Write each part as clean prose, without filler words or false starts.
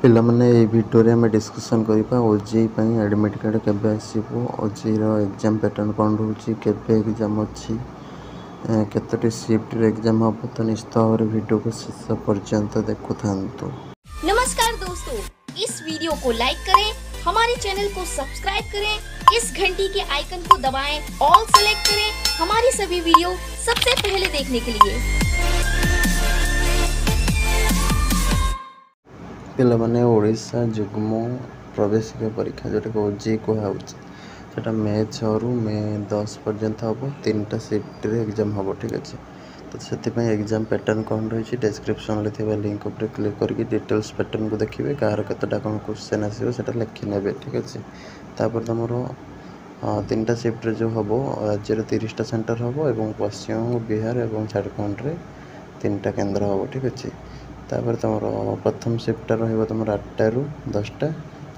पिला माने ए वीडियो रे हमें डिस्कशन करिपा ओजेई पई एडमिट कार्ड केबे आसीबो ओजेई रो एग्जाम पैटर्न कोन रहउची केबे एग्जाम अछि केतोटी शिफ्ट रे एग्जाम हबो तो निश्चित भाव वीडियो को शेष पर्यंत देखु थांतु। नमस्कार दोस्तों, इस वीडियो को लाइक करें, हमारे चैनल को सब्सक्राइब करें, इस घंटी के आइकन को दबाएं, ऑल सेलेक्ट करें हमारी सभी वीडियो सबसे पहले देखने के लिए। पिला माने ओडिशा जुग्म प्रवेशिका परीक्षा जोटा को ओजेई कहउची सेटा मे 6 रु मे 10 पर्यंत हम 3टा शिफ्ट रे एग्जाम हम ठीक अच्छे। तो से एग्जाम पैटर्न कौन रही डिस्क्रिप्शन थी लिंक पर क्लिक करके डिटेल्स पैटर्न को देखिए कहार कतटा कौन क्वेश्चन आसो लिखी ने ठीक अच्छे। तापर तुम 3टा शिफ्ट रे जो हम राज्य 30टा सेंटर हम और पश्चिम बिहार और झारखंड रे 3टा केन्द्र हम ठीक अच्छे। तापर तुम प्रथम शिफ्टा तुम 8टा रु 10टा,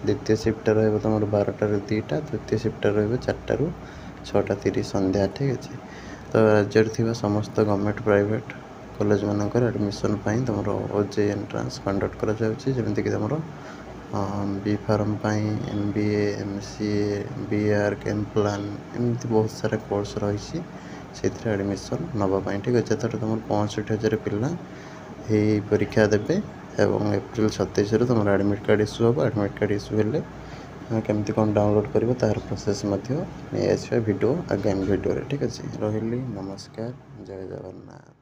द्वितीय शिफ्टा तुम 12टा रु 2टा, तृतीय शिफ्टा 4टा रु 6:30 संध्या ठीक अच्छे। तो राज्य थी समस्त गवर्नमेंट प्राइवेट कॉलेज मानक एडमिशन तुम ओजेई एंट्रांस कंडक्ट करमती तुम B pharm MBA MCA BR कैम्प्लान एमती बहुत सारा कोर्स रही एडमिशन नापी ठीक अच्छे। तो तुम 65,000 पिला यही परीक्षा देवे और एप्रिल 27 तुम एडमिट कार्ड इश्यू हम। एडमिट कार्ड इश्यू हेल्ले केमती कौन डाउनलोड कर तार प्रोसेस नहीं आसा वीडियो आगामी वीडियो ठीक अच्छे। रही नमस्कार, जय जगन्नाथ।